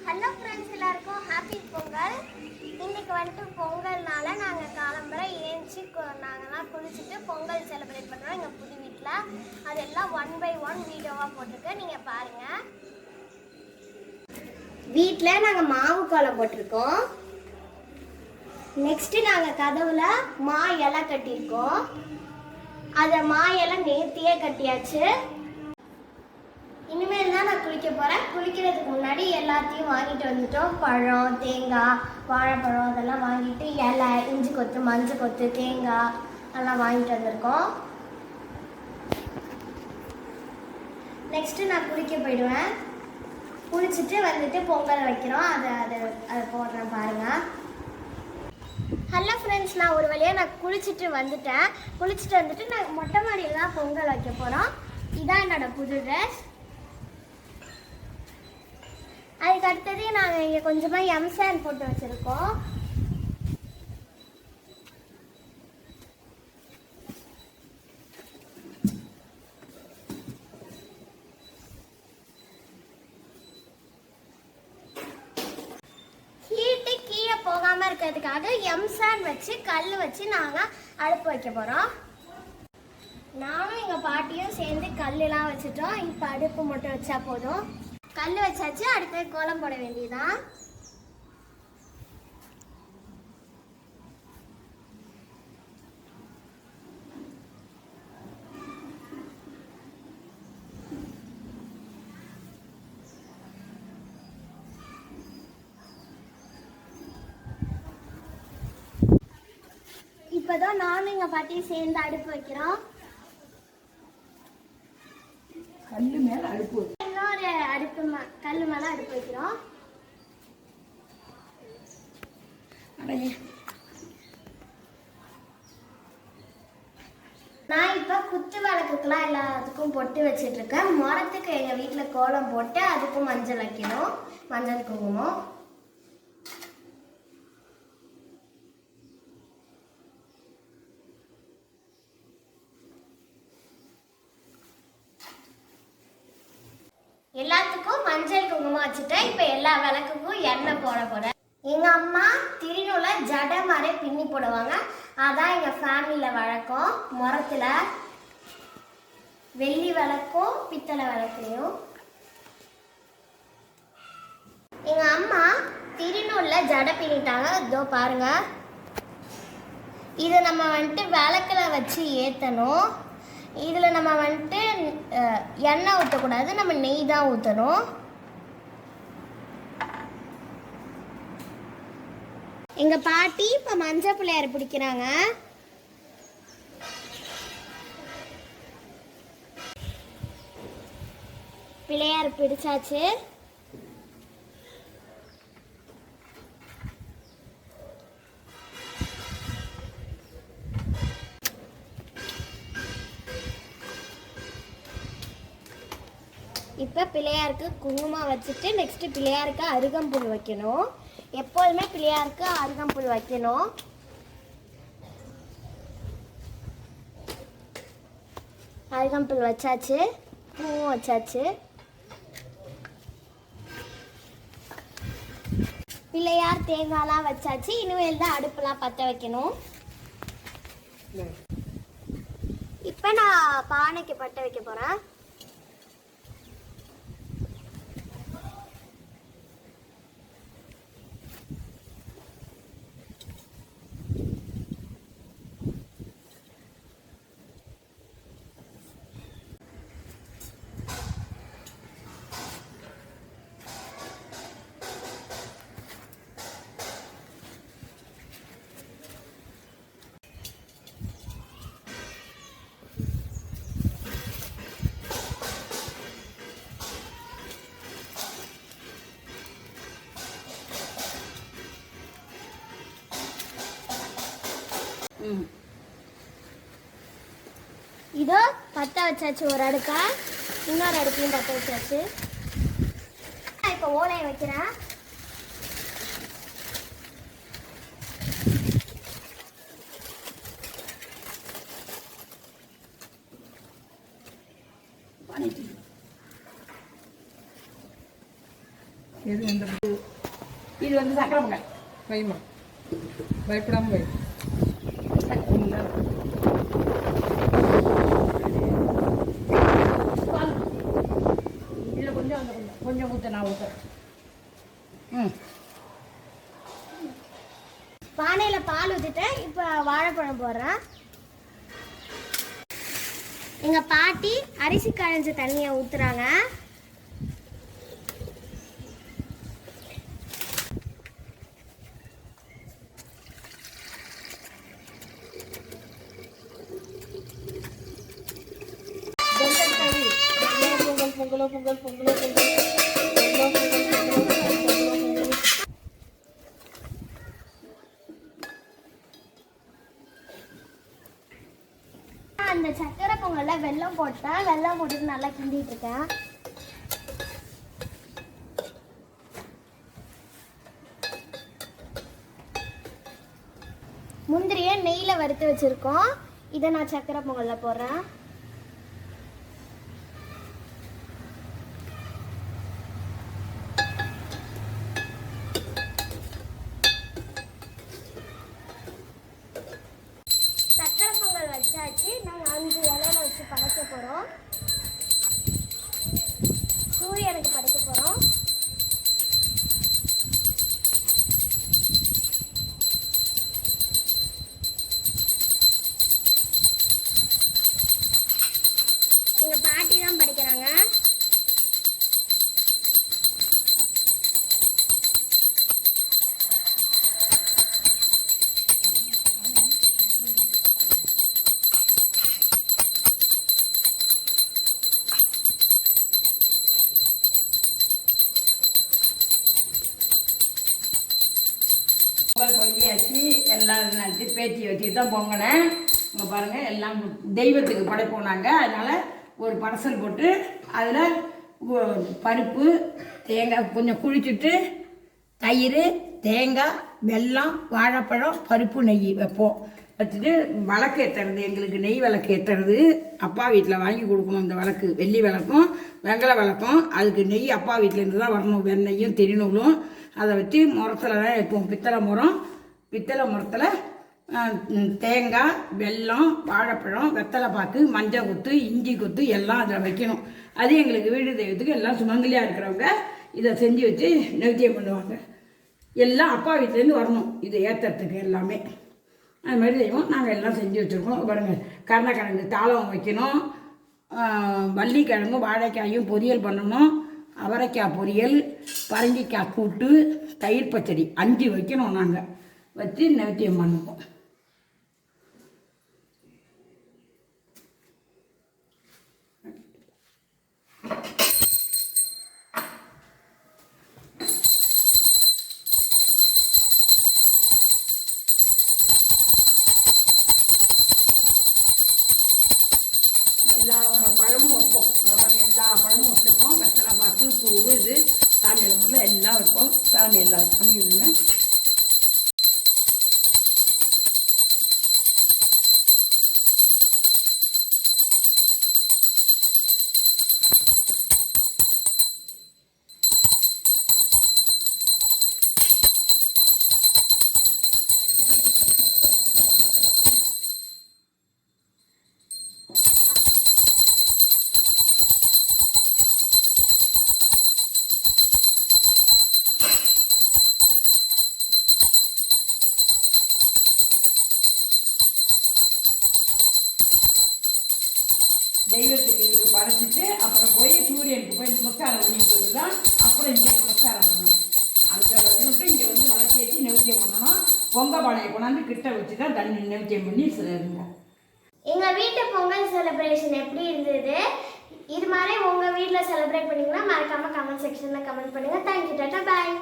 Hello friends, எல்லாருக்கும் happy Pongal. இன்னைக்கு வந்துட்டு பொங்கல்னால நாங்கள் காலம்பரை ஏஞ்சி நாங்கள்லாம் குளிச்சுட்டு பொங்கல் செலிப்ரேட் பண்ணுறோம் எங்கள் புது வீட்டில். அதெல்லாம் 1 by 1 வீடியோவாக போட்டிருக்கேன், நீங்கள் பாருங்கள். வீட்டில் நாங்கள் மாவு கோலம் போட்டிருக்கோம். நெக்ஸ்ட்டு நாங்கள் கதவுல மா இலை கட்டியிருக்கோம். அதை மா இலை நேர்த்தியே கட்டியாச்சு. இனிமேல் தான் நான் குளிக்க போகிறேன். குளிக்கிறதுக்கு முன்னாடி எல்லாத்தையும் வாங்கிட்டு வந்துட்டோம். பழம், தேங்காய், வாழைப்பழம் அதெல்லாம் வாங்கிட்டு, இலை, இஞ்சி கொத்து, மஞ்சள் கொத்து, தேங்காய் எல்லாம் வாங்கிட்டு வந்திருக்கோம். நெக்ஸ்ட்டு நான் குளிக்க போயிடுவேன். குளிச்சுட்டு வந்துட்டு பொங்கல் வைக்கிறோம். அதை போடுறேன் பாருங்கள். ஹலோ ஃப்ரெண்ட்ஸ், நான் ஒரு வழியாக நான் குளிச்சுட்டு வந்துட்டேன். குளிச்சுட்டு வந்துட்டு நான் மொட்டை மாடியில் தான் பொங்கல் வைக்க போகிறோம். இதான் என்னோட புது ட்ரெஸ். அதுக்கு அடுத்தது நாங்கள் இங்கே கொஞ்சமாக எம்சான் போட்டு வச்சுருக்கோம். ஹீட்டு கீழே போகாமல் இருக்கிறதுக்காக எம்சான் வச்சு கல் வச்சு நாங்கள் அடுப்பு வைக்க போகிறோம். நானும் எங்கள் பாட்டியும் சேர்ந்து கல்லுலாம் வச்சுட்டோம். இப்போ அடுப்பு மட்டும் வச்சா போதும். கல் வச்சாச்சு, அடுத்து கோலம் போட வேண்டியதுதான். இப்போதான் நானும் எங்கள் பாட்டியும் சேர்ந்து அடுப்பு வைக்கிறோம். கல்லு மேல அடுப்பு, இன்னொரு அடுப்பு கல்லு மேல அடுப்பு வைக்கிறோம். நான் இப்ப குத்து விளக்குக்கெல்லாம் எல்லாத்துக்கும் பொட்டு வச்சிட்டு இருக்கேன். மரத்துக்கு எங்க வீட்டுல கோலம் போட்டு அதுக்கும் மஞ்சள் வைக்கணும், மஞ்சள் குங்குமம். எல்லாத்துக்கும் மஞ்சள் குங்குமம் வச்சுட்டேன். இப்போ எல்லா விளக்குக்கும் எண்ணெய் போட போறேன். எங்க அம்மா திருநூலை ஜடை மாதிரி பின்னி போடுவாங்க. அதான் எங்க ஃபேமிலியில வழக்கம். முறத்துல வெள்ளி விளக்கும் பித்தளை விளக்குலையும் எங்க அம்மா திருநூல்ல ஜடை பின்னிட்டாங்க. இதோ பாருங்க. இதை நம்ம வந்துட்டு விளக்குல வச்சு ஏற்றணும். இதில் நம்ம வந்துட்டு எண்ணெய் ஊற்றக்கூடாது, நம்ம நெய் தான் ஊற்றணும். எங்கள் பாட்டி இப்போ மஞ்சள் பிள்ளையார் பிடிக்கிறாங்க. பிள்ளையார் பிடிச்சாச்சு. இப்போ பிள்ளையாருக்கு குங்குமம் வச்சுட்டு நெக்ஸ்ட்டு பிள்ளையாருக்கு அருகம்புல் வைக்கணும். எப்போதுமே பிள்ளையாருக்கு அருகம்புல் வைக்கணும். அருகம்புல் வச்சாச்சு, பூவும் வச்சாச்சு. பிள்ளையார் தேங்காய்லாம் வச்சாச்சு. இனிமேல் தான் அடுப்பெல்லாம் பற்ற வைக்கணும். இப்போ நான் பானைக்கு பற்ற வைக்க போகிறேன். இதோ பற்ற வச்சாச்சு ஒரு அடுக்கா. இன்னொரு அடுக்கையும் பற்ற வச்சாச்சு. இப்போ ஓலையை வைக்கிறேன். எது எந்த இது வந்து சக்கரை பொங்கல் வைமா பயப்படாமல் வை. இதில் கொஞ்சம் அந்த கொஞ்சம் ஊற்ற நான் ஊற்றுறேன். பானையில் பால் ஊற்றிட்டேன். இப்போ வாழைப்பழம் போடுறேன். எங்கள் பாட்டி அரிசி களைஞ்ச தண்ணியை ஊற்றுறாங்க. பொங்கலோ பொங்கல் பொங்கலோ பொங்கல் அந்த சக்கரை பொங்கல்ல வெல்லம் போட்டேன். வெல்லம் போட்டுட்டு நல்லா கிண்டிட்டு இருக்கேன். முந்திரியை நெய்யில் வறுத்து வச்சிருக்கோம். இதை நான் சக்கரை பொங்கல்ல போடுறேன். சக்கரை பொங்கல் வச்சாச்சு. நாங்கள் 5 இலையில வச்சு படைக்க போகிறோம். சூரியனுக்கு படைக்க போகிறோம். எங்கள் பாட்டி தான் படைக்கிறாங்க. பொங்கல் பொங்கியாச்சு. எல்லாம் நட்டு பேத்தி வச்சுட்டு தான் பொங்கினேன். இங்கே பாருங்கள், எல்லாம் தெய்வத்துக்கு படைப்போம் நாங்கள். அதனால் ஒரு படசல் போட்டு அதில் பருப்பு தேங்காய் கொஞ்சம் குழிச்சிட்டு தயிர் தேங்காய் வெல்லம் வாழைப்பழம் பருப்பு நெய் வைப்போம். வச்சுட்டு விளக்கு ஏற்றுறது, எங்களுக்கு நெய் விளக்கு ஏற்றுறது அப்பா வீட்டில் வாங்கி கொடுக்கணும். இந்த விளக்கு வெள்ளி விளக்கும் வெங்கல விளக்கும். அதுக்கு நெய் அப்பா வீட்டிலேருந்து தான் வரணும். வெண்ணெயும் திருநூலும் அதை வச்சு முரத்தில் தான் ஏற்றுவோம். பித்தளை முரத்தில் தேங்காய் வெல்லம் வாழைப்பழம் வெத்தலை பாக்கு மஞ்சள் கொத்து இஞ்சி கொத்து எல்லாம் அதில் வைக்கணும். அது எங்களுக்கு வீடு தெய்வத்துக்கு எல்லாம் சுமங்கலியாக இருக்கிறவங்க இதை செஞ்சு வச்சு நைவேத்தியம் பண்ணுவாங்க. எல்லாம் அப்பா வீட்டிலேருந்து வரணும் இது ஏற்றுறதுக்கு எல்லாமே. அது மாதிரி செய்வோம். நாங்கள் எல்லாம் செஞ்சு வச்சுருக்கோம். பாருங்கள், கருணக்கிழங்கு தாளம் வைக்கணும். வள்ளிக்கிழங்கும் வாழைக்காயும் பொரியல் பண்ணணும். அவரைக்காய் பொரியல் பரங்கிக்காய் கூட்டு தயிர் பச்சடி 5 வைக்கணும். நாங்கள் வச்சு நைவேத்தியம் பண்ணுவோம். எல்லா பழமும் வைப்போம். எல்லா பழமும் வச்சுருப்போம். வெத்தலை பாக்கு பூ இது சாமி இடத்துல எல்லாம் வைப்போம். சாமி எல்லா சாமி இதுன்னு தெய்வத்துக்கு இதுக்கு படைச்சிட்டு அப்புறம் போய் சூரியனுக்கு போய் நமஸ்காரம் பண்ணிட்டு வந்து தான் அப்புறம் இங்கே நமஸ்காரம் பண்ணணும். அங்கே வந்துட்டு இங்கே வந்து வளர்ச்சி வச்சு நைவேத்தியம் பண்ணணும். பொங்க பானையை கொண்டாந்து கிட்ட வச்சு தான் தண்ணி நைவேத்தியம் பண்ணி இருந்தோம். எங்கள் வீட்டு பொங்கல் செலிப்ரேஷன் எப்படி இருந்தது? இது மாதிரி உங்கள் வீட்டில் செலிப்ரேட் பண்ணிங்கன்னா மறக்காமல் கமெண்ட் செக்ஷனில் கமெண்ட் பண்ணுங்கள். தேங்க்யூ, டாட்டா, பாய்.